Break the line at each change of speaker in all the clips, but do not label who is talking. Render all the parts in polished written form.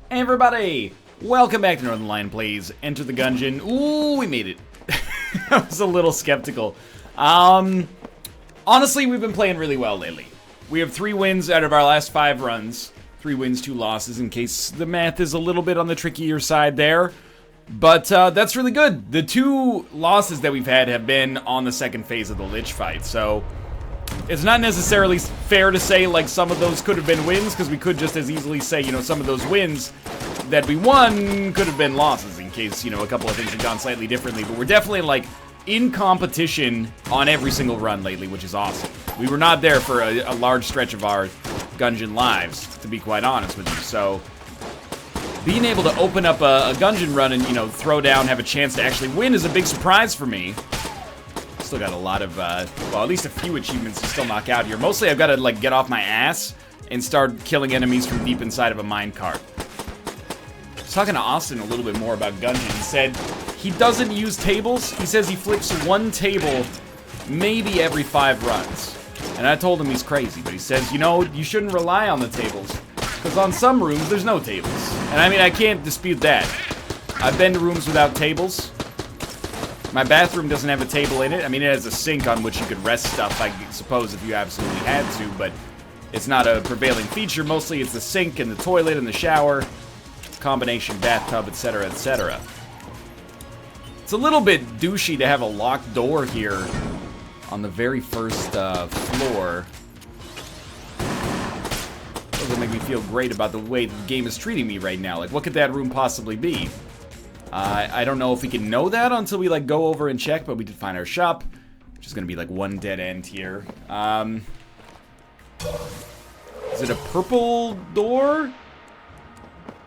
Hey everybody! Welcome back to Northernlion Plays Enter the Gungeon. Ooh, we made it. I was a little skeptical. Honestly, we've been playing really well lately. We have 3 wins out of our last 5 runs. 3 wins, 2 losses, in case the math is a little bit on the trickier side there. But that's really good. The 2 losses that we've had have been on the second phase of the Lich fight, so it's not necessarily fair to say like some of those could have been wins, because we could just as easily say, you know, some of those wins that we won could have been losses in case, you know, a couple of things had gone slightly differently. But we're definitely like in competition on every single run lately, which is awesome. We were not there for a large stretch of our Gungeon lives, to be quite honest with you. So being able to open up a Gungeon run and, you know, throw down, have a chance to actually win is a big surprise for me. Still got a lot of, well, at least a few achievements to still knock out here. Mostly I've got to, like, get off my ass and start killing enemies from deep inside of a minecart. I was talking to Austin a little bit more about Gungeon. He said he doesn't use tables. He says he flips 1 table maybe every 5 runs. And I told him he's crazy, but he says, you know, you shouldn't rely on the tables, because on some rooms there's no tables. And I mean, I can't dispute that. I've been to rooms without tables. My bathroom doesn't have a table in it. I mean, it has a sink on which you could rest stuff, I suppose, if you absolutely had to, but it's not a prevailing feature. Mostly it's the sink and the toilet and the shower, combination bathtub, etc., etc. It's a little bit douchey to have a locked door here on the very first floor. Doesn't make me feel great about the way the game is treating me right now. Like, what could that room possibly be? I don't know if we can know that until we, like, go over and check, but we did find our shop, which is gonna be, like, 1 dead end here. Is it a purple door?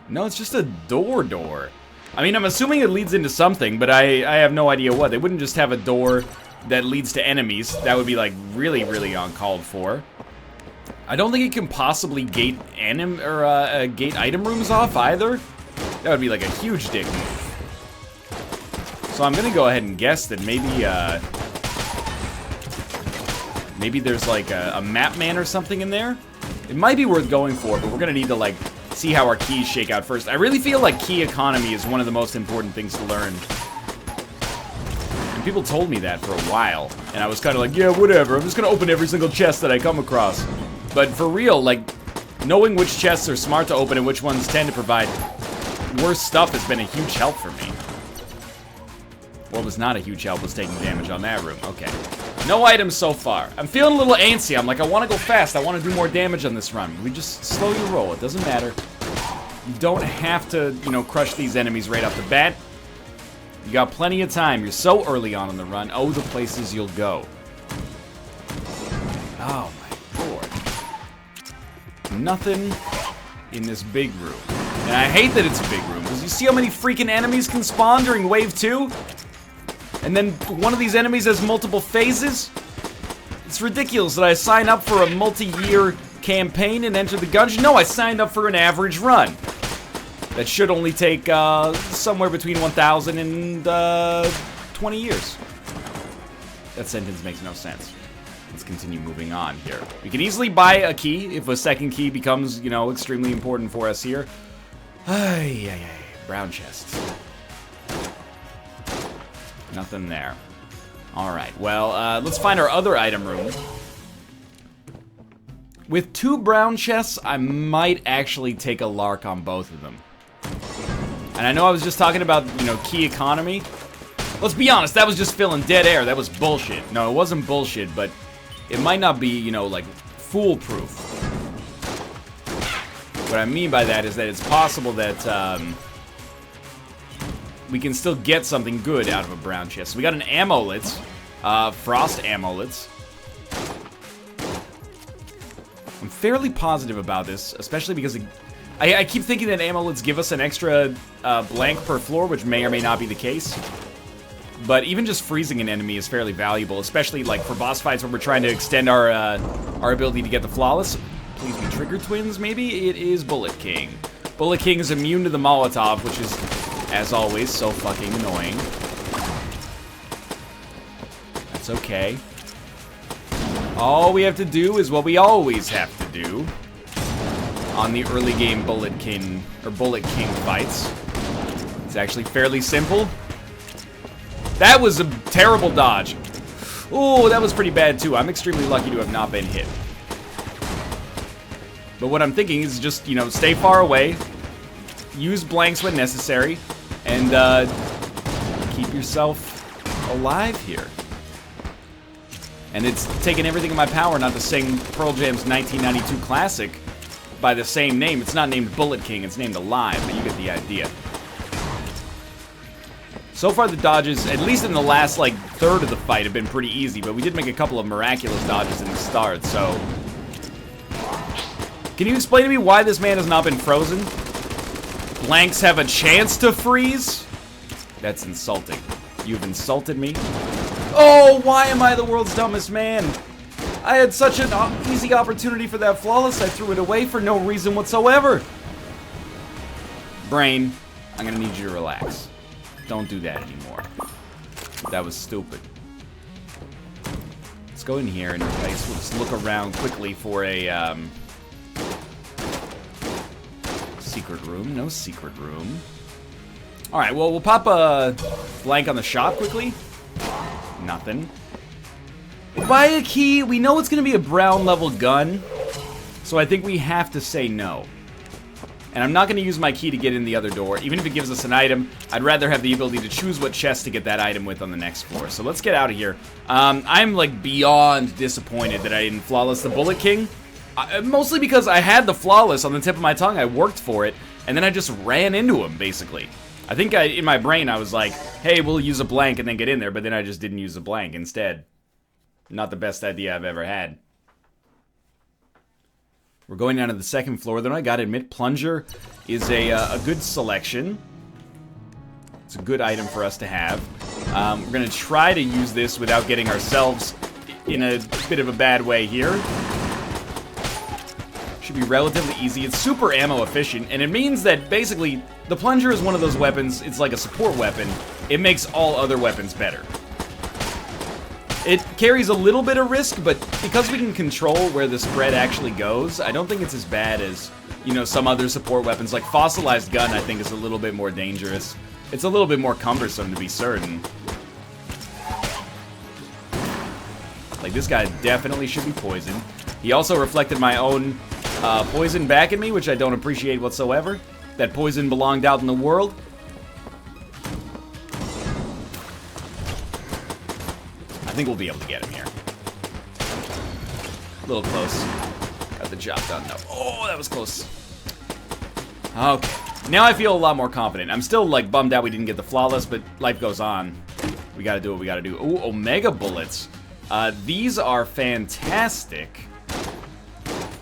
No, it's just a door. I mean, I'm assuming it leads into something, but I have no idea what. They wouldn't just have a door that leads to enemies. That would be, like, really, really uncalled for. I don't think it can possibly gate gate item rooms off either. That would be, like, a huge dick move. So I'm gonna go ahead and guess that maybe there's like a map man or something in there. It might be worth going for, but we're gonna need to like see how our keys shake out first. I really feel like key economy is one of the most important things to learn. And people told me that for a while, and I was kind of like, yeah, whatever. I'm just gonna open every single chest that I come across. But for real, like, knowing which chests are smart to open and which ones tend to provide worse stuff has been a huge help for me. What was not a huge help was taking damage on that room. Okay. No items so far. I'm feeling a little antsy. I'm like, I want to go fast. I want to do more damage on this run. We just slow your roll. It doesn't matter. You don't have to, you know, crush these enemies right off the bat. You got plenty of time. You're so early on in the run. Oh, the places you'll go. Oh, my lord. Nothing in this big room. And I hate that it's a big room, because you see how many freaking enemies can spawn during Wave 2? And then one of these enemies has multiple phases? It's ridiculous that I sign up for a multi-year campaign and enter the Gungeon. No, I signed up for an average run. That should only take somewhere between 1,000 and 20 years. That sentence makes no sense. Let's continue moving on here. We can easily buy a key if a second key becomes, you know, extremely important for us here. Ay. Brown chests. Nothing there. Alright, well, let's find our other item room. With 2 brown chests, I might actually take a lark on both of them. And I know I was just talking about, you know, key economy. Let's be honest, that was just filling dead air. That was bullshit. No, it wasn't bullshit, but it might not be, you know, like, foolproof. What I mean by that is that it's possible that, we can still get something good out of a brown chest. So we got an amulet, frost amulets. I'm fairly positive about this, especially because I keep thinking that amulets give us an extra blank per floor, which may or may not be the case. But even just freezing an enemy is fairly valuable, especially like for boss fights where we're trying to extend our ability to get the flawless. Please be Trigger Twins, maybe? It is Bullet King. Bullet King is immune to the Molotov, which is, as always, so fucking annoying. That's okay. All we have to do is what we always have to do. on the early game Bullet King fights. It's actually fairly simple. That was a terrible dodge. Oh, that was pretty bad too. I'm extremely lucky to have not been hit. But what I'm thinking is just, you know, stay far away, use blanks when necessary, and keep yourself alive here. And it's taken everything in my power not to sing Pearl Jam's 1992 classic by the same name. It's not named Bullet King, it's named Alive, but you get the idea. So far the dodges, at least in the last like third of the fight, have been pretty easy, but we did make a couple of miraculous dodges in the start, so... Can you explain to me why this man has not been frozen? Blanks have a chance to freeze? That's insulting. You've insulted me. Oh, why am I the world's dumbest man? I had such an easy opportunity for that flawless, I threw it away for no reason whatsoever. Brain, I'm gonna need you to relax. Don't do that anymore. That was stupid. Let's go in here and we'll just look around quickly for a secret room. No secret room. Alright, well, we'll pop a blank on the shop quickly. Nothing. Buy a key. We know it's going to be a brown level gun, so I think we have to say no. And I'm not going to use my key to get in the other door. Even if it gives us an item, I'd rather have the ability to choose what chest to get that item with on the next floor. So let's get out of here. I'm like beyond disappointed that I didn't flawless the Bullet King. Mostly because I had the flawless on the tip of my tongue. I worked for it, and then I just ran into him, basically. I think in my brain I was like, hey, we'll use a blank and then get in there, but then I just didn't use a blank instead. Not the best idea I've ever had. We're going down to the second floor. Then I gotta admit, Plunger is a good selection. It's a good item for us to have. We're gonna try to use this without getting ourselves in a bit of a bad way here. Should be relatively easy. It's super ammo efficient, and it means that basically the Plunger is one of those weapons, it's like a support weapon. It makes all other weapons better. It carries a little bit of risk, but because we can control where the spread actually goes, I don't think it's as bad as, you know, some other support weapons. Like Fossilized Gun, I think, is a little bit more dangerous. It's a little bit more cumbersome, to be certain. Like, this guy definitely should be poisoned. He also reflected my own poison back at me, which I don't appreciate whatsoever. That poison belonged out in the world. I think we'll be able to get him here. A little close. Got the job done, though. Oh, that was close. Okay. Now I feel a lot more confident. I'm still, like, bummed out we didn't get the flawless, but life goes on. We gotta do what we gotta do. Ooh, Omega Bullets. These are fantastic.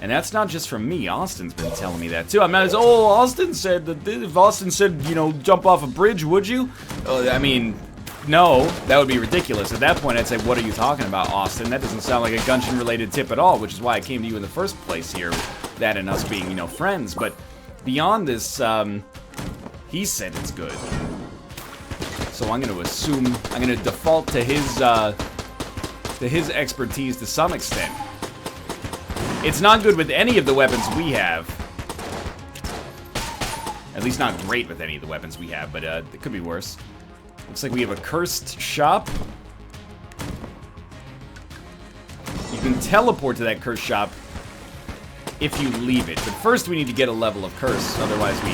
And that's not just from me. Austin's been telling me that, too. I mean, Austin said that if Austin said, you know, jump off a bridge, would you? I mean... No, that would be ridiculous. At that point, I'd say, what are you talking about, Austin? That doesn't sound like a Gungeon-related tip at all, which is why I came to you in the first place here, that and us being, you know, friends. But beyond this, he said it's good. So I'm going to assume, I'm going to default to his expertise to some extent. It's not good with any of the weapons we have. At least not great with any of the weapons we have, but it could be worse. Looks like we have a cursed shop. You can teleport to that cursed shop if you leave it. But first we need to get a level of curse, otherwise we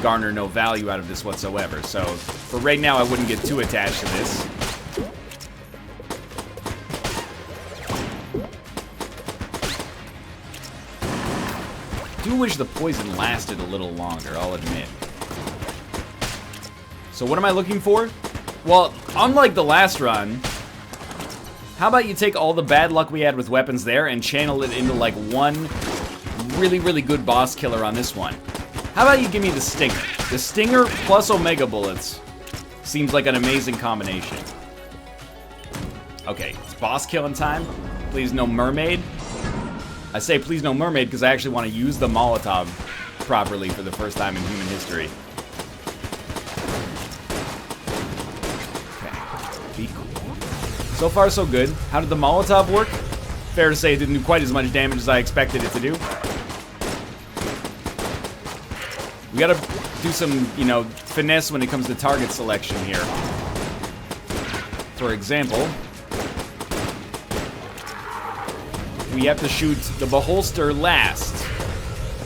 garner no value out of this whatsoever. So for right now I wouldn't get too attached to this. I do wish the poison lasted a little longer, I'll admit. So what am I looking for? Well, unlike the last run, how about you take all the bad luck we had with weapons there and channel it into like one really, really good boss killer on this one? How about you give me the Stinger? The Stinger plus Omega Bullets seems like an amazing combination. Okay, it's boss killing time. Please no mermaid. I say please no mermaid because I actually want to use the Molotov properly for the first time in human history. So far, so good. How did the Molotov work? Fair to say it didn't do quite as much damage as I expected it to do. We gotta do some, you know, finesse when it comes to target selection here. For example, we have to shoot the Beholster last.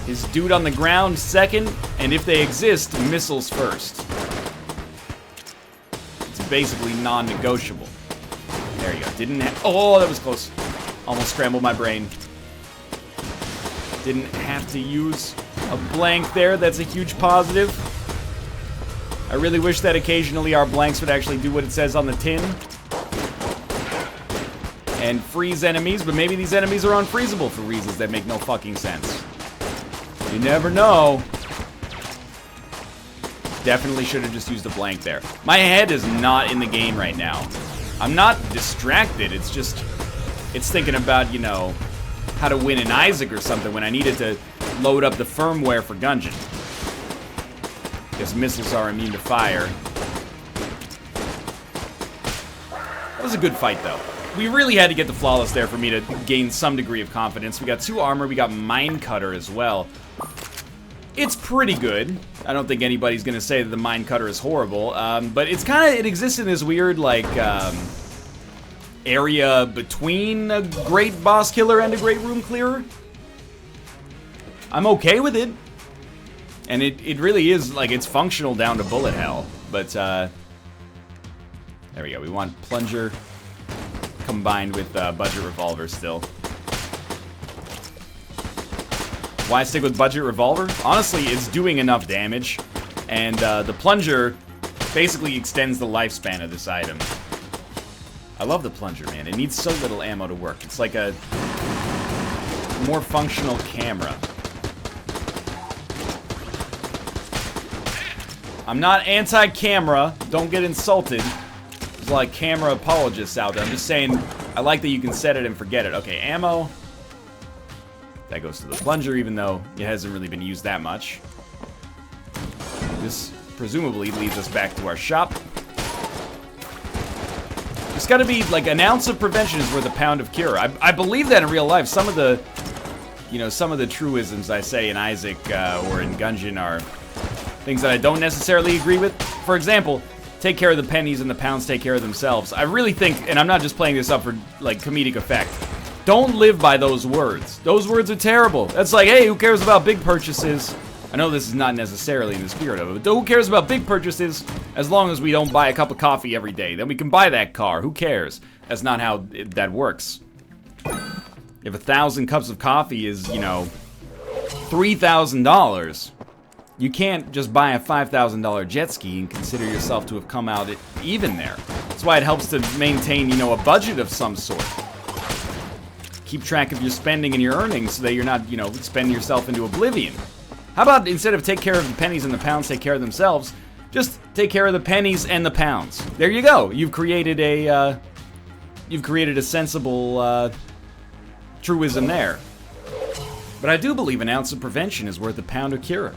His dude on the ground second, and if they exist, missiles first. It's basically non-negotiable. There you go. Didn't oh, that was close. Almost scrambled my brain. Didn't have to use a blank there. That's a huge positive. I really wish that occasionally our blanks would actually do what it says on the tin. And freeze enemies, but maybe these enemies are unfreezable for reasons that make no fucking sense. You never know. Definitely should have just used a blank there. My head is not in the game right now. I'm not distracted, it's just... It's thinking about, you know, how to win an Isaac or something when I needed to load up the firmware for Gungeon. Because missiles are immune to fire. That was a good fight, though. We really had to get the flawless there for me to gain some degree of confidence. We got 2 armor, we got Mine Cutter as well. It's pretty good. I don't think anybody's gonna say that the Mine Cutter is horrible, but it's kind of, it exists in this weird, like, area between a great boss killer and a great room clearer. I'm okay with it. And it really is, like, it's functional down to bullet hell. But, there we go. We want Plunger combined with Budget Revolver still. Why stick with Budget Revolver? Honestly, it's doing enough damage. And the Plunger basically extends the lifespan of this item. I love the Plunger, man. It needs so little ammo to work. It's like a more functional camera. I'm not anti-camera. Don't get insulted. There's a lot of camera apologists out there. I'm just saying, I like that you can set it and forget it. Okay, ammo. That goes to the Plunger, even though it hasn't really been used that much. This presumably leads us back to our shop. It's gotta be, like, an ounce of prevention is worth a pound of cure. I believe that in real life. Some of the, you know, some of the truisms I say in Isaac or in Gungeon are things that I don't necessarily agree with. For example, take care of the pennies and the pounds take care of themselves. I really think, and I'm not just playing this up for, like, comedic effect, don't live by those words. Those words are terrible. That's like, hey, who cares about big purchases? I know this is not necessarily in the spirit of it, but who cares about big purchases as long as we don't buy a cup of coffee every day? Then we can buy that car. Who cares? That's not how that works. If 1,000 cups of coffee is, you know, $3,000, you can't just buy a $5,000 jet ski and consider yourself to have come out even there. That's why it helps to maintain, you know, a budget of some sort. Keep track of your spending and your earnings so that you're not, you know, spending yourself into oblivion. How about instead of take care of the pennies and the pounds take care of themselves, just take care of the pennies and the pounds. There you go. You've created a sensible truism there. But I do believe an ounce of prevention is worth a pound of cure.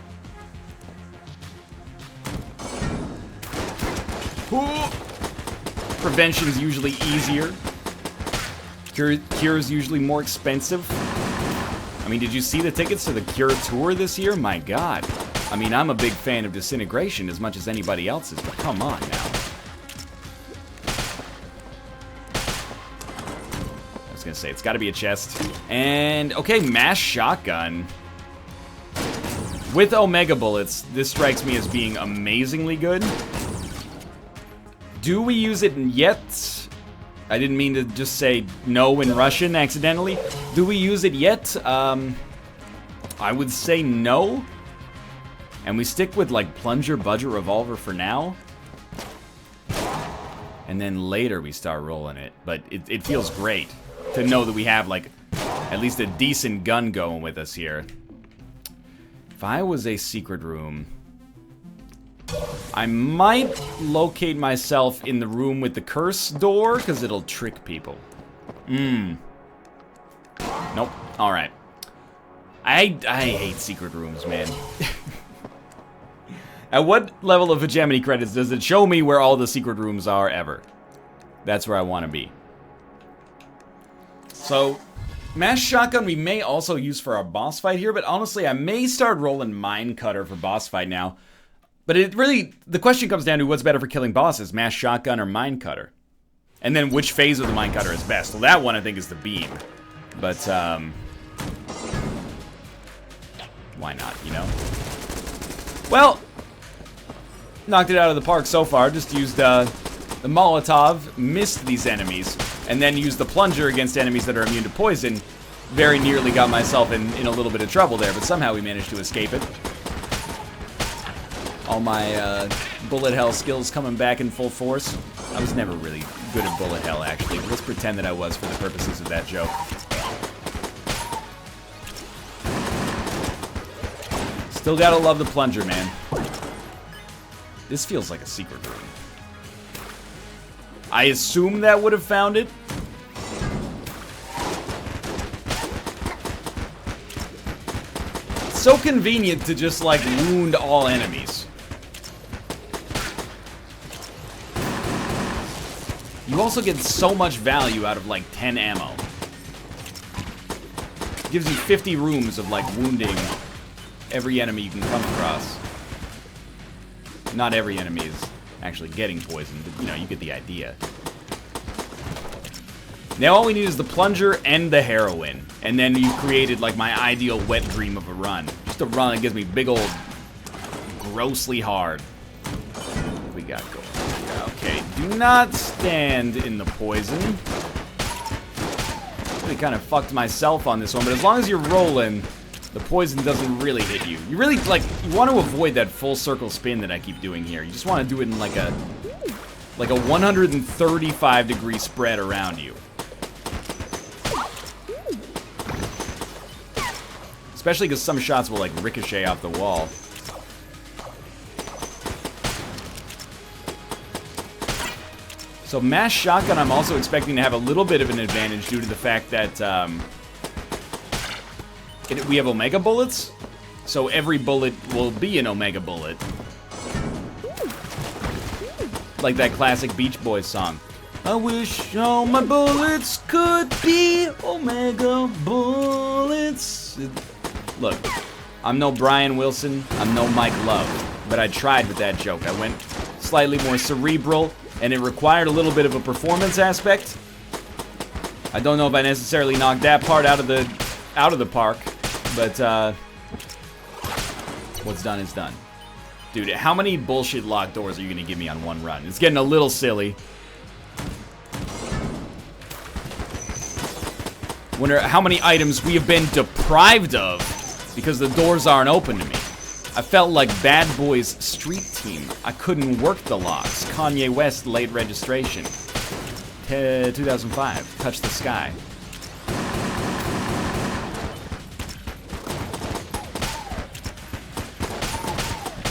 Ooh. Prevention's usually easier. Cure is usually more expensive. I mean, did you see the tickets to the Cure Tour this year? My God. I mean, I'm a big fan of Disintegration as much as anybody else is, but come on now. I was gonna say, it's gotta be a chest. And, okay, Mass Shotgun. With Omega Bullets, this strikes me as being amazingly good. Do we use it yet? I didn't mean to just say no in Russian accidentally. Do we use it yet? I would say no. And we stick with, like, Plunger, Budget Revolver for now. And then later we start rolling it. But it feels great to know that we have, like, at least a decent gun going with us here. If I was a secret room, I might locate myself in the room with the curse door, because it'll trick people. Nope. Alright. I hate secret rooms, man. At what level of hegemony credits does it show me where all the secret rooms are ever? That's where I want to be. So, Mass Shotgun we may also use for our boss fight here, but honestly, I may start rolling Mine Cutter for boss fight now. But it really, the question comes down to what's better for killing bosses, Mass Shotgun or Mine Cutter? And then which phase of the Mine Cutter is best? Well, that one I think is the beam. But, why not, you know? Well, knocked it out of the park so far. Just used, the Molotov, missed these enemies, and then used the Plunger against enemies that are immune to poison. Very nearly got myself in a little bit of trouble there, but somehow we managed to escape it. All my, bullet hell skills coming back in full force. I was never really good at bullet hell, actually. Let's pretend that I was for the purposes of that joke. Still gotta love the Plunger, man. This feels like a secret room. I assume that would have found it. It's so convenient to just, like, wound all enemies. You also get so much value out of, like, 10 ammo. It gives you 50 rooms of, like, wounding every enemy you can come across. Not every enemy is actually getting poisoned, but, you know, you get the idea. Now all we need is the Plunger and the Heroin. And then you created, like, my ideal wet dream of a run. Just a run that gives me big old, grossly hard. What we got going? Okay, do not stand in the poison. Really kind of fucked myself on this one, but as long as you're rolling, the poison doesn't really hit you. You really, like, you want to avoid that full circle spin that I keep doing here. You just want to do it in, like a 135-degree spread around you. Especially because some shots will, like, ricochet off the wall. So Mass Shotgun, I'm also expecting to have a little bit of an advantage due to the fact that, we have Omega bullets, so every bullet will be an Omega bullet. Like that classic Beach Boys song. I wish all my bullets could be Omega bullets. Look, I'm no Brian Wilson, I'm no Mike Love, but I tried with that joke. I went slightly more cerebral, and it required a little bit of a performance aspect. I don't know if I necessarily knocked that part out of the park. But, what's done is done. Dude, how many bullshit locked doors are you gonna give me on one run? It's getting a little silly. Wonder how many items we have been deprived of because the doors aren't open to me. I felt like Bad Boys Street Team. I couldn't work the locks. Kanye West late registration. 2005. Touch the Sky.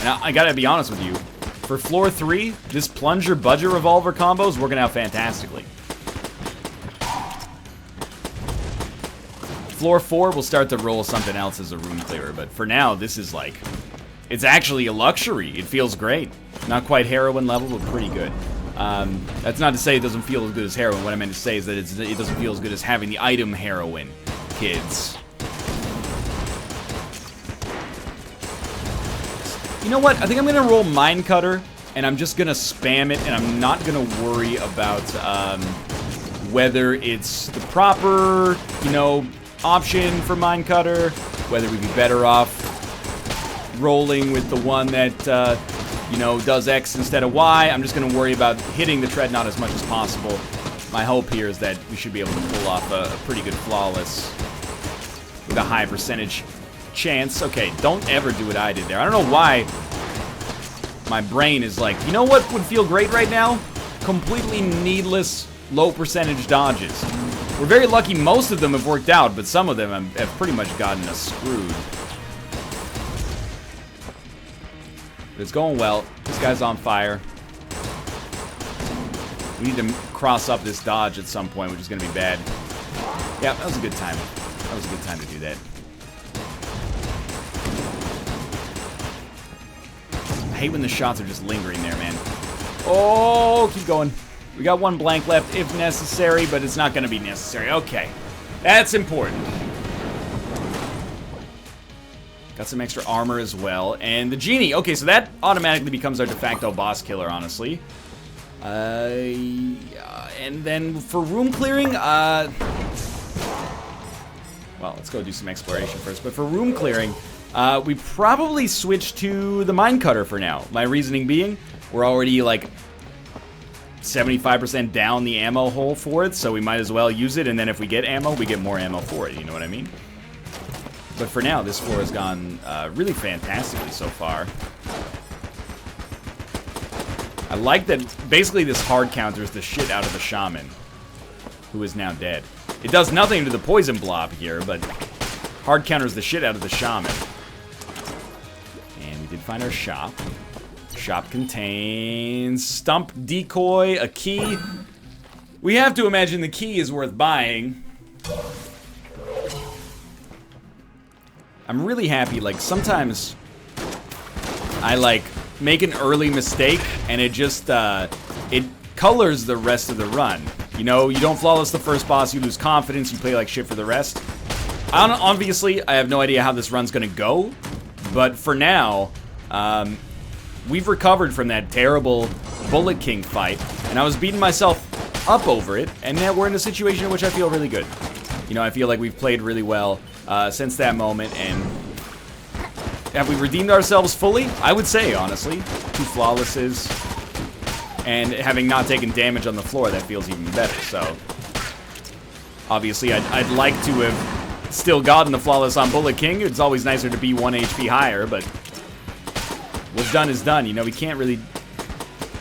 Now, I gotta be honest with you. For floor 3, this Plunger Budget Revolver combo is working out fantastically. Floor 4, we'll start to roll something else as a room clearer, but for now, this is like... It's actually a luxury. It feels great. Not quite heroin level, but pretty good. That's not to say it doesn't feel as good as heroin. What I meant to say is that it doesn't feel as good as having the item heroin, kids. You know what? I think I'm going to roll Mine Cutter, and I'm just going to spam it, and I'm not going to worry about whether it's the proper, you know, option for Mine Cutter, whether we'd be better off rolling with the one that, you know, does X instead of Y. I'm just going to worry about hitting the Treadnaught as much as possible. My hope here is that we should be able to pull off a pretty good flawless with a high percentage chance. Okay, don't ever do what I did there. I don't know why my brain is like, you know what would feel great right now? Completely needless, low percentage dodges. We're very lucky most of them have worked out, but some of them have pretty much gotten us screwed. But it's going well. This guy's on fire. We need to cross up this dodge at some point, which is going to be bad. Yeah, that was a good time. That was a good time to do that. I hate when the shots are just lingering there, man. Oh, keep going. We got one blank left if necessary, but it's not going to be necessary. Okay. That's important. Got some extra armor as well. And the genie. Okay, so that automatically becomes our de facto boss killer, honestly. And then for room clearing, well, let's go do some exploration first. But for room clearing, we probably switch to the mine cutter for now. My reasoning being, we're already like 75% down the ammo hole for it, so we might as well use it. And then if we get ammo, we get more ammo for it. You know what I mean? But for now, this floor has gone really fantastically so far. I like that basically this hard counters the shit out of the shaman, who is now dead. It does nothing to the poison blob here, but hard counters the shit out of the shaman. And we did find our shop. Shop contains stump, decoy, a key. We have to imagine the key is worth buying. I'm really happy, like, sometimes I, like, make an early mistake, and it just, it colors the rest of the run. You know, you don't flawless the first boss, you lose confidence, you play like shit for the rest. Obviously, I have no idea how this run's gonna go, but for now, we've recovered from that terrible Bullet King fight, and I was beating myself up over it, and now we're in a situation in which I feel really good. You know, I feel like we've played really well since that moment, and have we redeemed ourselves fully? I would say, honestly. 2 flawlesses, and having not taken damage on the floor, that feels even better, so. Obviously, I'd like to have still gotten the flawless on Bullet King. It's always nicer to be 1 HP higher, but what's done is done. You know, we can't really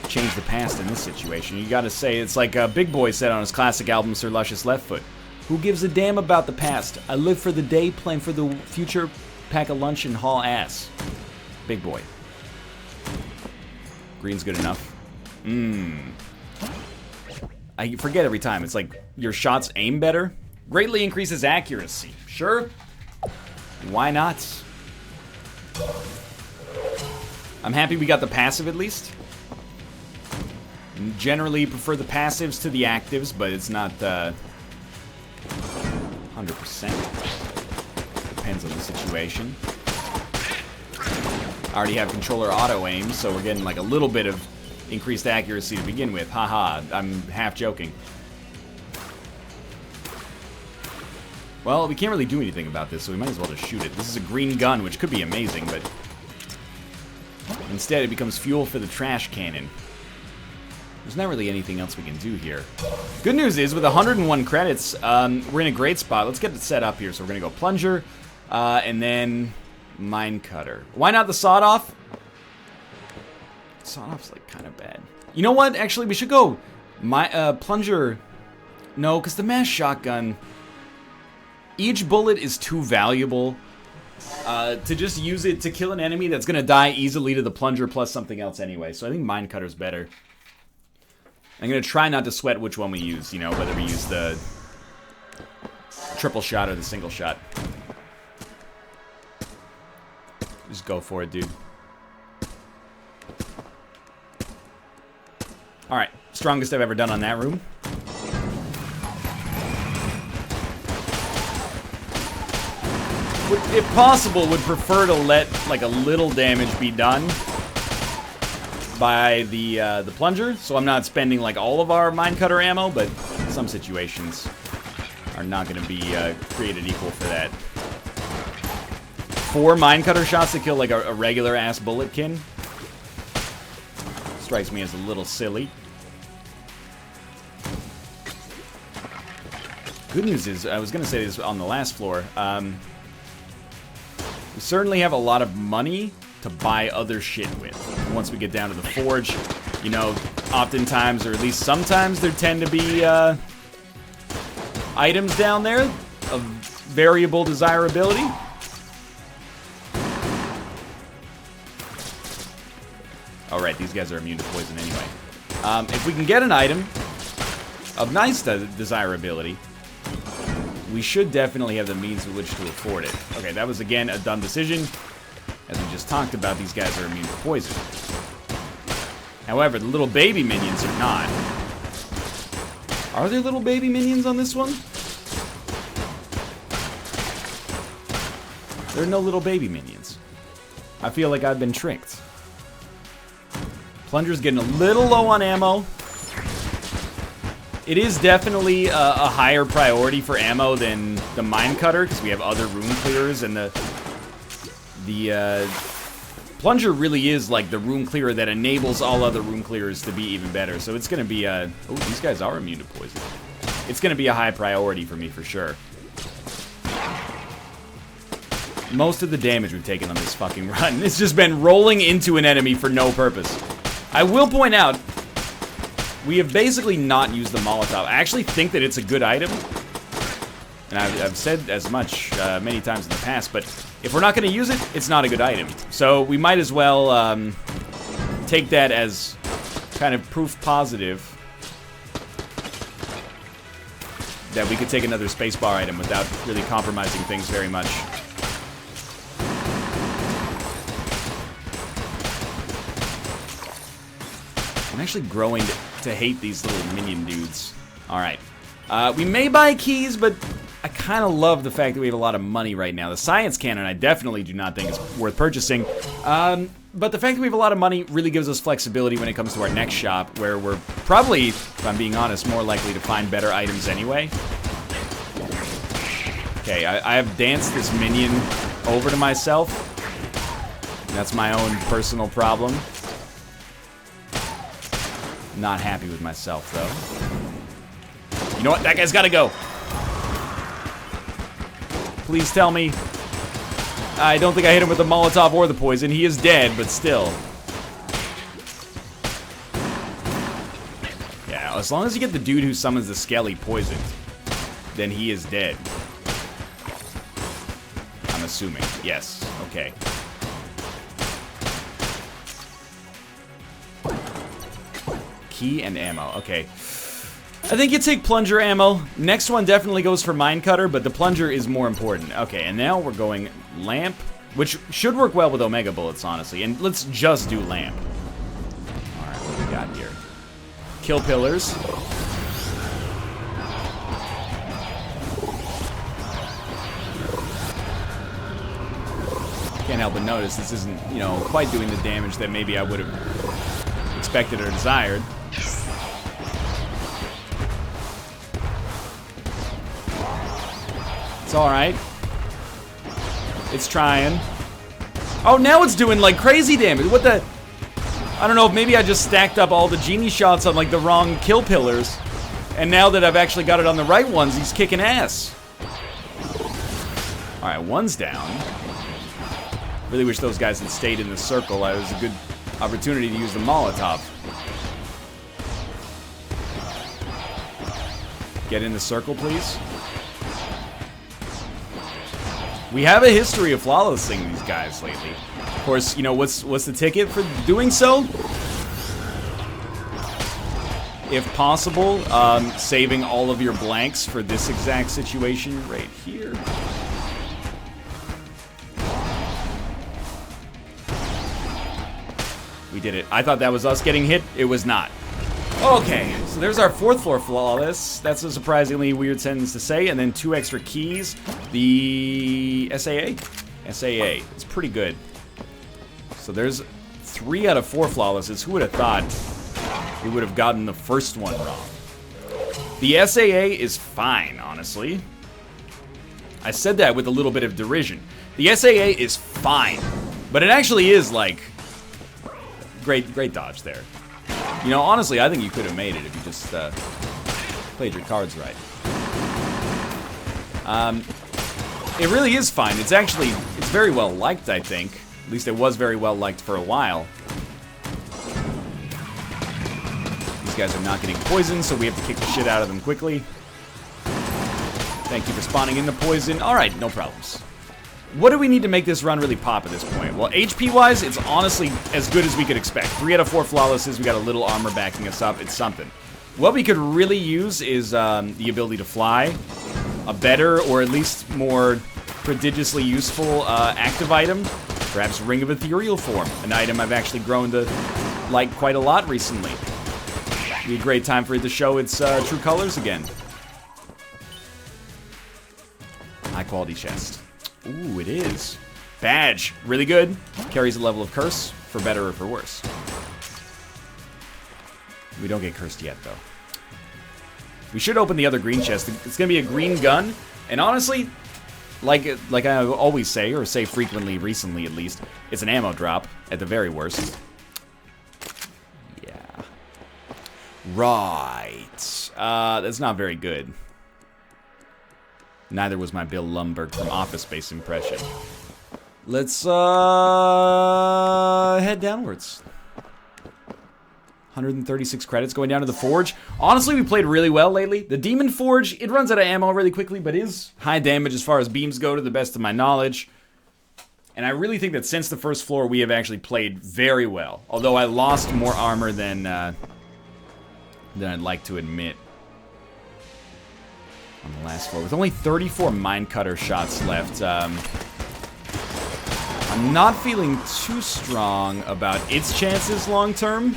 change the past in this situation. You gotta say, it's like Big Boy said on his classic album, Sir Luscious Left Foot. Who gives a damn about the past? I live for the day, plan for the future, pack a lunch and haul ass. Big Boy. Green's good enough. I forget every time. It's like your shots aim better. Greatly increases accuracy. Sure. Why not? I'm happy we got the passive at least. Generally prefer the passives to the actives, but it's not 100%. Depends on the situation. I already have controller auto aim, so we're getting like a little bit of increased accuracy to begin with. Haha, I'm half joking. Well, we can't really do anything about this, so we might as well just shoot it. This is a green gun, which could be amazing, but instead it becomes fuel for the trash cannon. There's not really anything else we can do here. Good news is, with 101 credits, we're in a great spot. Let's get it set up here. So we're going to go plunger, and then mine cutter. Why not the sawed-off? Sawed-off's, like, kind of bad. You know what? Actually, we should go plunger. No, because the mass shotgun, each bullet is too valuable to just use it to kill an enemy that's going to die easily to the plunger plus something else anyway. So I think mine cutter's better. I'm going to try not to sweat which one we use, you know, whether we use the triple shot or the single shot. Just go for it, dude. Alright, strongest I've ever done on that room. If possible, would prefer to let, like, a little damage be done by the plunger, so I'm not spending like all of our mine cutter ammo, but some situations are not going to be created equal for that. 4 mine cutter shots to kill like a regular ass bullet kin strikes me as a little silly. Good news is, I was going to say this on the last floor, we certainly have a lot of money to buy other shit with. Once we get down to the forge, you know, oftentimes, or at least sometimes, there tend to be items down there of variable desirability. Alright, these guys are immune to poison anyway. If we can get an item of nice desirability, we should definitely have the means with which to afford it. Okay, that was again a dumb decision. As we just talked about, these guys are immune to poison. However, the little baby minions are not. Are there little baby minions on this one? There are no little baby minions. I feel like I've been tricked. Plunger's getting a little low on ammo. It is definitely a higher priority for ammo than the mine cutter, because we have other rune clearers, and the Plunger really is like the rune clearer that enables all other rune clearers to be even better. So it's going to be a... Oh, these guys are immune to poison. It's going to be a high priority for me for sure. Most of the damage we've taken on this fucking run has just been rolling into an enemy for no purpose. I will point out, we have basically not used the Molotov. I actually think that it's a good item. And I've said as much many times in the past, but if we're not going to use it, it's not a good item. So we might as well take that as kind of proof positive that we could take another spacebar item without really compromising things very much. I'm actually growing to hate these little minion dudes. Alright. We may buy keys, but I kind of love the fact that we have a lot of money right now. The science cannon I definitely do not think is worth purchasing. But the fact that we have a lot of money really gives us flexibility when it comes to our next shop, where we're probably, if I'm being honest, more likely to find better items anyway. Okay, I have danced this minion over to myself. That's my own personal problem. Not happy with myself, though. You know what? That guy's gotta go. Please tell me. I don't think I hit him with the Molotov or the poison. He is dead, but still. Yeah, as long as you get the dude who summons the Skelly poisoned, then he is dead. I'm assuming. Yes. Okay. Key and ammo. Okay. I think you take plunger ammo. Next one definitely goes for mine cutter, but the plunger is more important. Okay, and now we're going lamp, which should work well with omega bullets, honestly. And let's just do lamp. Alright, what do we got here? Kill pillars. Can't help but notice this isn't, you know, quite doing the damage that maybe I would have expected or desired. It's alright. It's trying. Oh, now it's doing like crazy damage. What the? I don't know if maybe I just stacked up all the genie shots on like the wrong kill pillars. And now that I've actually got it on the right ones, he's kicking ass. Alright, one's down. Really wish those guys had stayed in the circle. It was a good opportunity to use the Molotov. Get in the circle, please. We have a history of flawlessing these guys lately. Of course, you know, what's the ticket for doing so? If possible, saving all of your blanks for this exact situation right here. We did it. I thought that was us getting hit. It was not. Okay, so there's our fourth floor flawless. That's a surprisingly weird sentence to say. And then 2 extra keys. The SAA? SAA. It's pretty good. So there's 3 out of 4 flawlesses. Who would have thought we would have gotten the first one wrong? The SAA is fine, honestly. I said that with a little bit of derision. The SAA is fine. But it actually is, like, great dodge there. You know, honestly, I think you could have made it if you just played your cards right. It really is fine. It's actually, it's very well liked, I think. At least it was very well liked for a while. These guys are not getting poisoned, so we have to kick the shit out of them quickly. Thank you for spawning in the poison. Alright, no problems. What do we need to make this run really pop at this point? Well, HP-wise, it's honestly as good as we could expect. 3 out of 4 flawlesses, we got a little armor backing us up. It's something. What we could really use is the ability to fly. A better, or at least more prodigiously useful active item. Perhaps Ring of Ethereal Form, an item I've actually grown to like quite a lot recently. It'd be a great time for it to show its true colors again. High quality chest. Ooh, it is. Badge. Really good. Carries a level of curse, for better or for worse. We don't get cursed yet, though. We should open the other green chest. It's going to be a green gun. And honestly, like I always say, or say frequently recently at least, it's an ammo drop, at the very worst. Yeah. Right. That's not very good. Neither was my Bill Lumberg from Office Space impression. Let's head downwards. 136 credits going down to the Forge. Honestly, we played really well lately. The Demon Forge, it runs out of ammo really quickly, but is high damage as far as beams go, to the best of my knowledge. And I really think that since the first floor, we have actually played very well. Although I lost more armor than I'd like to admit. On the last floor, with only 34 Minecutter shots left. I'm not feeling too strong about its chances long term.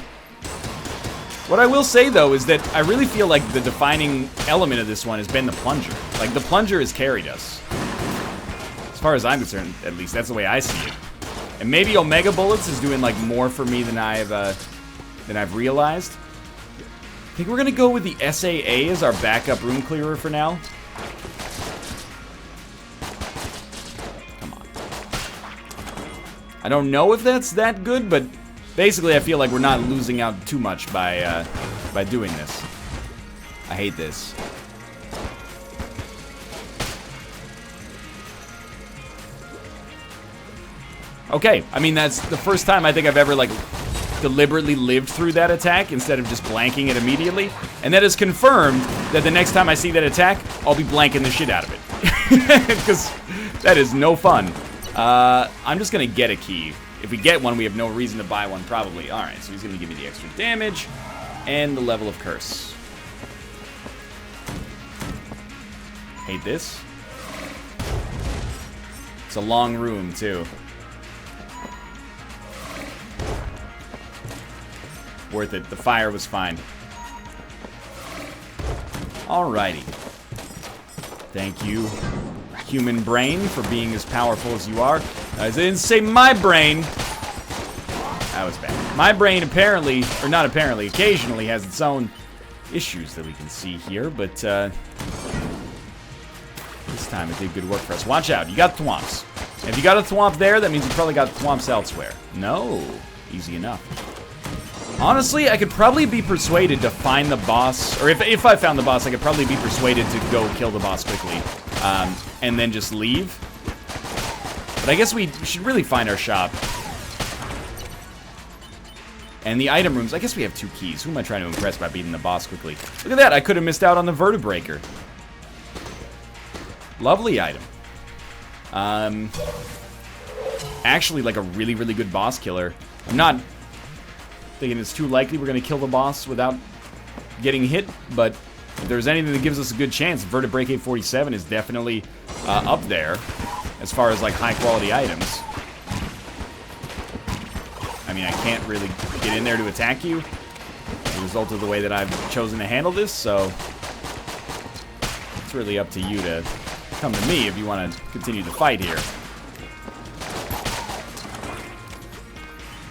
What I will say, though, is that I really feel like the defining element of this one has been the plunger. Like, the plunger has carried us. As far as I'm concerned, at least, that's the way I see it. And maybe Omega Bullets is doing, like, more for me than I've realized. I think we're gonna go with the SAA as our backup room clearer for now. Come on. I don't know if that's that good, but basically, I feel like we're not losing out too much by doing this. I hate this. Okay, I mean, that's the first time I think I've ever, like, deliberately lived through that attack instead of just blanking it immediately. And that has confirmed that the next time I see that attack, I'll be blanking the shit out of it. Because that is no fun. I'm just going to get a key. If we get one, we have no reason to buy one, probably. Alright, so he's going to give me the extra damage and the level of curse. Hate this. It's a long room, too. Worth it. The fire was fine. Alrighty. Thank you, human brain, for being as powerful as you are. I didn't say my brain. That was bad. My brain apparently, or not apparently, occasionally has its own issues that we can see here, but this time it did good work for us. Watch out. You got thwomps. If you got a thwomp there, that means you probably got thwomps elsewhere. No. Easy enough. Honestly, I could probably be persuaded to find the boss, or if I found the boss, I could probably be persuaded to go kill the boss quickly, and then just leave. But I guess we should really find our shop. And the item rooms, I guess we have 2 keys. Who am I trying to impress by beating the boss quickly? Look at that, I could have missed out on the Vertebreaker. Lovely item. Actually, like a really, really good boss killer. I'm not thinking it's too likely we're going to kill the boss without getting hit, but if there's anything that gives us a good chance, Vertebrae 847 is definitely up there as far as like high quality items. I mean, I can't really get in there to attack you as a result of the way that I've chosen to handle this, so it's really up to you to come to me if you want to continue the fight here.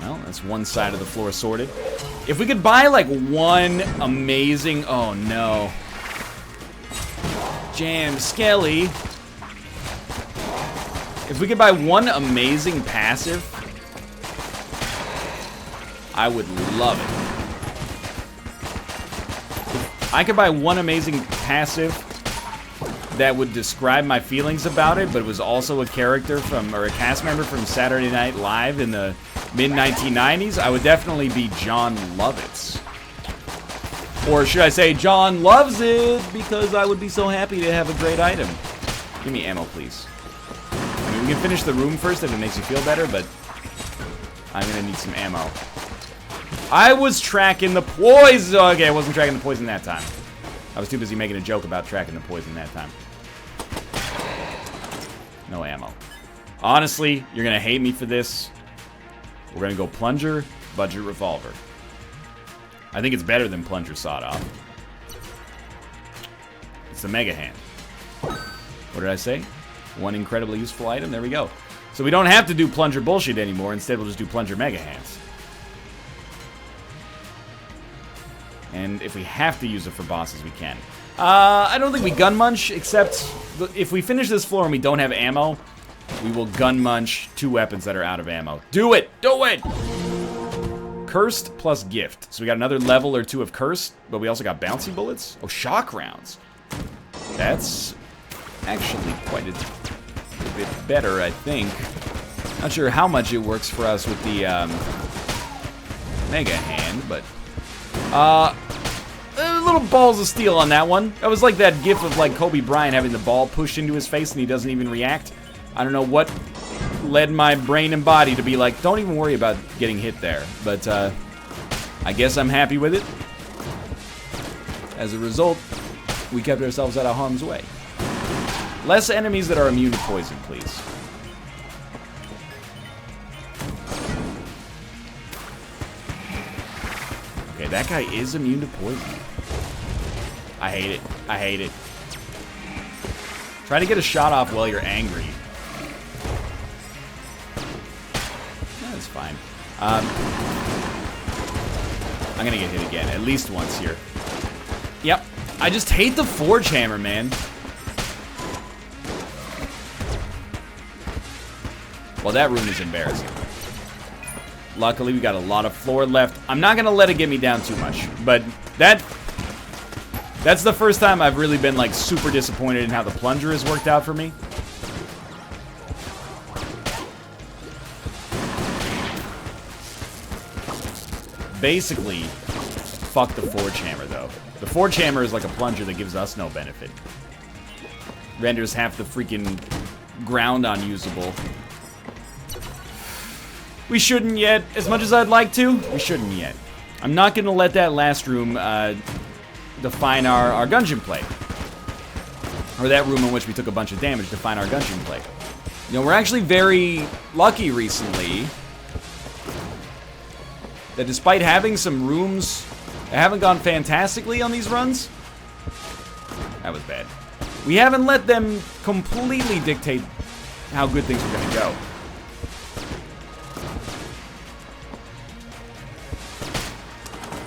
Well, that's one side of the floor sorted. If we could buy, like, one amazing... Oh, no. Jam Skelly. If we could buy one amazing passive, I would love it. If I could buy one amazing passive that would describe my feelings about it, but it was also a character from, or a cast member from Saturday Night Live in the mid-1990s, I would definitely be John Lovitz. Or should I say John Loves It, because I would be so happy to have a great item. Give me ammo, please. I mean, we can finish the room first if it makes you feel better, but I'm gonna need some ammo. I was tracking the poison. Okay, I wasn't tracking the poison that time. I was too busy making a joke about tracking the poison that time. No ammo. Honestly, you're gonna hate me for this. We're gonna go plunger, budget revolver. I think it's better than plunger sawed off. It's the mega hand. What did I say? One incredibly useful item. There we go. So we don't have to do plunger bullshit anymore. Instead, we'll just do plunger mega hands. And if we have to use it for bosses, we can. I don't think we gun munch, except if we finish this floor and we don't have ammo, we will gun munch 2 weapons that are out of ammo. Do it! Do it! Cursed plus gift. So we got another level or 2 of cursed, but we also got bouncy bullets. Oh, shock rounds. That's actually quite a bit better, I think. Not sure how much it works for us with the mega hand, but a little balls of steel on that one. That was like that gif of like Kobe Bryant having the ball pushed into his face and he doesn't even react. I don't know what led my brain and body to be like, don't even worry about getting hit there. But I guess I'm happy with it. As a result, we kept ourselves out of harm's way. Less enemies that are immune to poison, please. Okay, that guy is immune to poison. I hate it. I hate it. Try to get a shot off while you're angry. That's fine. I'm gonna get hit again, at least once here. Yep. I just hate the Forge Hammer, man. Well, that room is embarrassing. Luckily, we got a lot of floor left. I'm not gonna let it get me down too much, but that's the first time I've really been like super disappointed in how the plunger has worked out for me. Basically, fuck the Forge Hammer though. The Forge Hammer is like a plunger that gives us no benefit. Renders half the freaking ground unusable. We shouldn't yet. As much as I'd like to, we shouldn't yet. I'm not going to let that last room define our Gungeon play. Or that room in which we took a bunch of damage define our Gungeon play. You know, we're actually very lucky recently that despite having some rooms that haven't gone fantastically on these runs, that was bad. We haven't let them completely dictate how good things are going to go.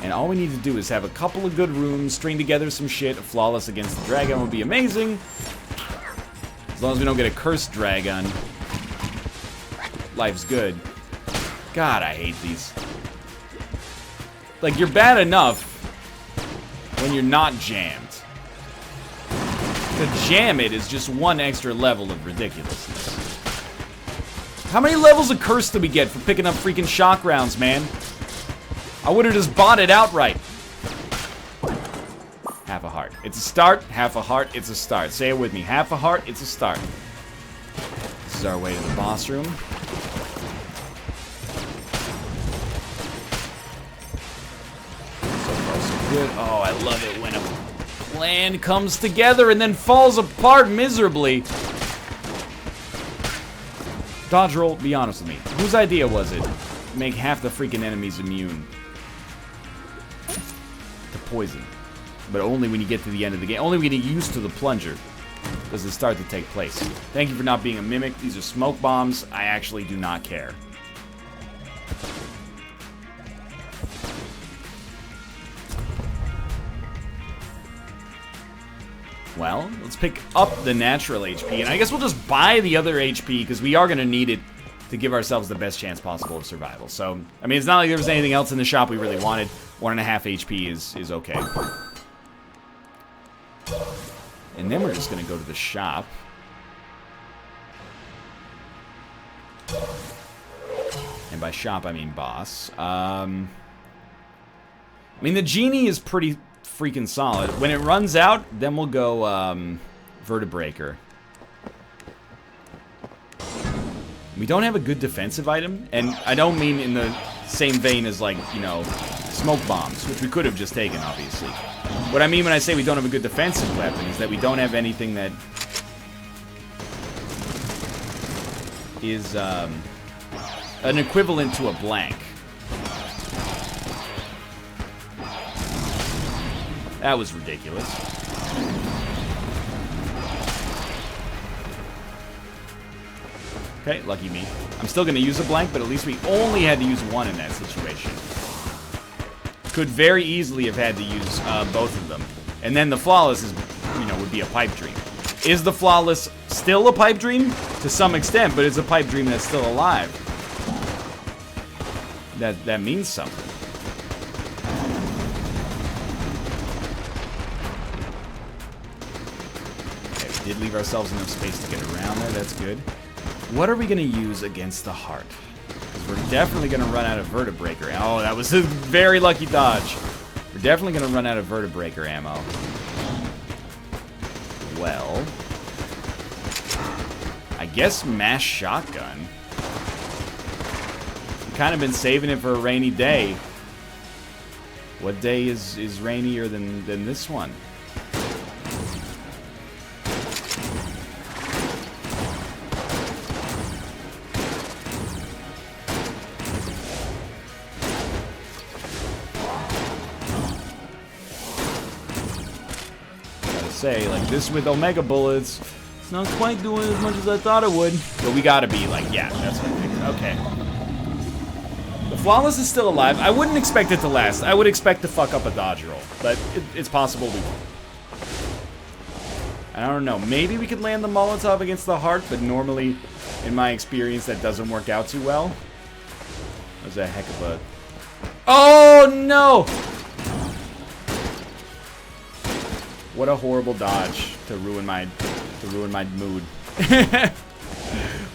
And all we need to do is have a couple of good rooms, string together some shit, flawless against the dragon would be amazing. As long as we don't get a cursed dragon, life's good. God, I hate these. Like, you're bad enough when you're not jammed. To jam it is just one extra level of ridiculousness. How many levels of curse do we get for picking up freaking shock rounds, man? I would have just bought it outright. Half a heart. It's a start. Half a heart. It's a start. Say it with me. Half a heart. It's a start. This is our way to the boss room. So far, so good. Oh, I love it when a plan comes together and then falls apart miserably. Dodge roll, be honest with me. Whose idea was it? Make half the freaking enemies immune to poison. But only when you get to the end of the game. Only when you get used to the plunger does it start to take place. Thank you for not being a mimic. These are smoke bombs. I actually do not care. Well, let's pick up the natural HP. And I guess we'll just buy the other HP because we are going to need it to give ourselves the best chance possible of survival. So, I mean, it's not like there was anything else in the shop we really wanted. 1.5 HP is okay. And then we're just going to go to the shop. And by shop, I mean boss. I mean, the genie is pretty freaking solid. When it runs out, then we'll go Vertebraker. We don't have a good defensive item, and I don't mean in the same vein as, like, you know, smoke bombs, which we could have just taken, obviously. What I mean when I say we don't have a good defensive weapon is that we don't have anything that is an equivalent to a blank. That was ridiculous. Okay, lucky me. I'm still going to use a blank, but at least we only had to use one in that situation. Could very easily have had to use both of them. And then the flawless is, you know, would be a pipe dream. Is the flawless still a pipe dream? To some extent, but it's a pipe dream that's still alive. That means something. Okay, we did leave ourselves enough space to get around there. That's good. What are we going to use against the heart? Because we're definitely going to run out of vertebraker. Oh, that was a very lucky dodge. We're definitely going to run out of vertebraker ammo. Well, I guess mass shotgun. Kind of been saving it for a rainy day. What day is rainier than this one? Gotta say, like this with Omega bullets, it's not quite doing as much as I thought it would. But we gotta be like, yeah, that's what I think. Okay. Flawless is still alive. I wouldn't expect it to last. I would expect to fuck up a dodge roll, but it's possible we won't. I don't know. Maybe we could land the Molotov against the heart, but normally, in my experience, that doesn't work out too well. That was a heck of a... Oh, no! What a horrible dodge to ruin my mood.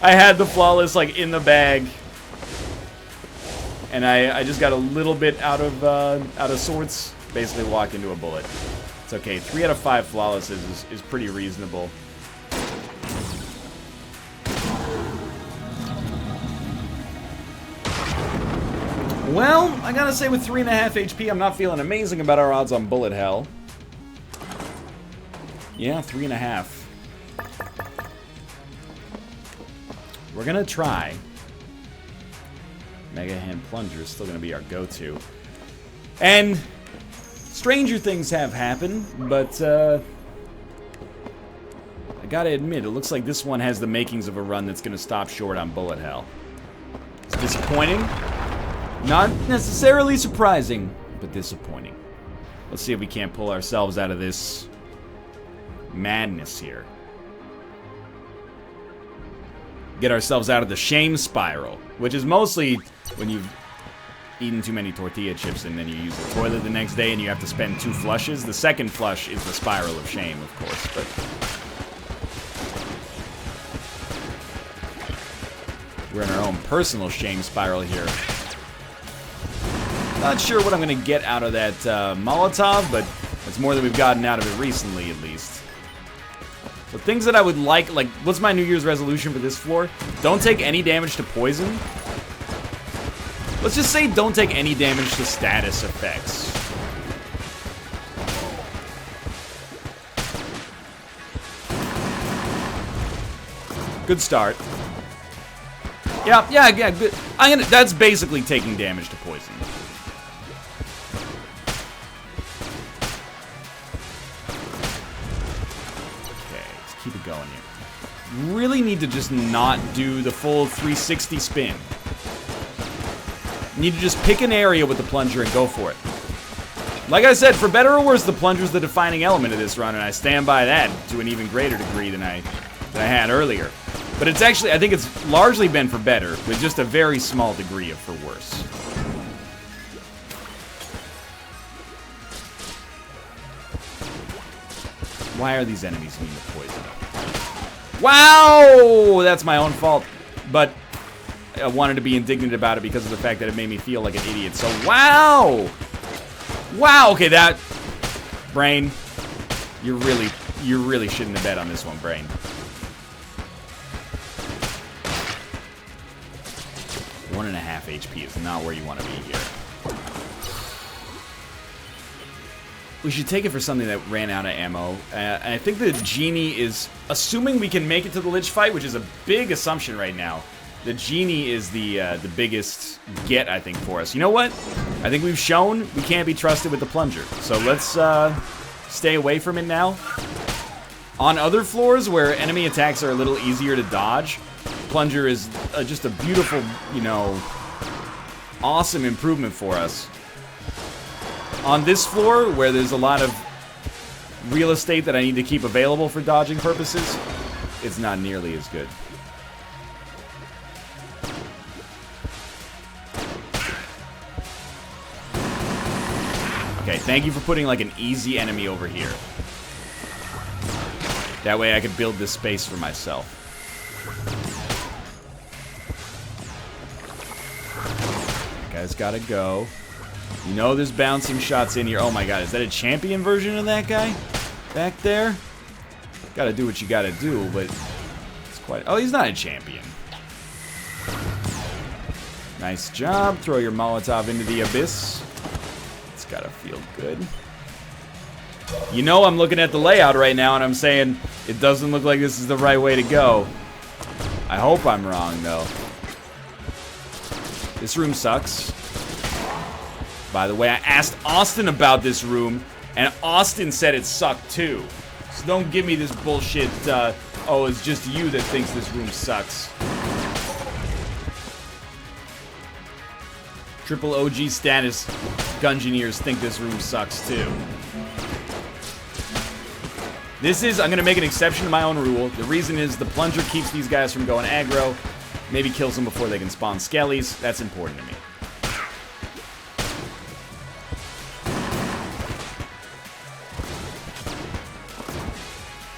I had the flawless, like, in the bag. And I just got a little bit out of sorts. Basically walk into a bullet. It's okay. 3 out of 5 flawlesses is pretty reasonable. Well, I gotta say with 3.5 HP, I'm not feeling amazing about our odds on bullet hell. Yeah, 3.5. We're gonna try. Mega Hand Plunger is still going to be our go-to. And stranger things have happened, but I gotta admit, it looks like this one has the makings of a run that's going to stop short on bullet hell. It's disappointing. Not necessarily surprising, but disappointing. Let's see if we can't pull ourselves out of this madness here. Get ourselves out of the shame spiral, which is mostly when you've eaten too many tortilla chips and then you use the toilet the next day and you have to spend 2 flushes. The second flush is the spiral of shame, of course, but we're in our own personal shame spiral here. Not sure what I'm going to get out of that Molotov, but it's more than we've gotten out of it recently, at least. So things that I would like, what's my New Year's resolution for this floor? Don't take any damage to poison. Let's just say don't take any damage to status effects. Good start. Yeah, good. That's basically taking damage to poison. Keep it going here. Really need to just not do the full 360 spin. Need to just pick an area with the plunger and go for it. Like I said, for better or worse, the plunger's the defining element of this run, and I stand by that to an even greater degree than I had earlier. But it's actually, I think it's largely been for better, with just a very small degree of for worse. Why are these enemies immune to poison? Wow! That's my own fault. But I wanted to be indignant about it because of the fact that it made me feel like an idiot. So, wow! Wow, okay, that... Brain, you really shouldn't have bet on this one, Brain. 1.5 HP is not where you want to be here. We should take it for something that ran out of ammo. And I think the Genie is... Assuming we can make it to the Lich fight, which is a big assumption right now. The Genie is the biggest get, I think, for us. You know what? I think we've shown we can't be trusted with the Plunger. So let's stay away from it now. On other floors where enemy attacks are a little easier to dodge, plunger is just a beautiful, you know, awesome improvement for us. On this floor, where there's a lot of real estate that I need to keep available for dodging purposes, it's not nearly as good. Okay, thank you for putting like an easy enemy over here. That way I could build this space for myself. That guy's gotta go. You know there's bouncing shots in here. Oh my god, is that a champion version of that guy? Back there? Gotta do what you gotta do, but it's quite... Oh, he's not a champion. Nice job. Throw your Molotov into the abyss. It's gotta feel good. You know I'm looking at the layout right now and I'm saying it doesn't look like this is the right way to go. I hope I'm wrong, though. This room sucks. By the way, I asked Austin about this room, and Austin said it sucked too. So don't give me this bullshit, oh, it's just you that thinks this room sucks. Triple OG status Gungeoneers think this room sucks too. This is, I'm going to make an exception to my own rule. The reason is the plunger keeps these guys from going aggro. Maybe kills them before they can spawn skellies. That's important to me.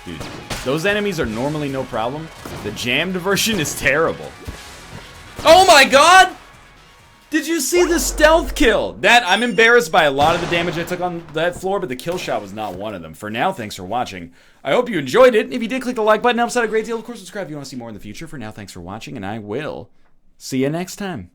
Dude, those enemies are normally no problem. The jammed version is terrible. Oh my god! Did you see the stealth kill? That, I'm embarrassed by a lot of the damage I took on that floor, but the kill shot was not one of them. For now, thanks for watching. I hope you enjoyed it. If you did, click the like button. It helps out a great deal. Of course, subscribe if you want to see more in the future. For now, thanks for watching, and I will see you next time.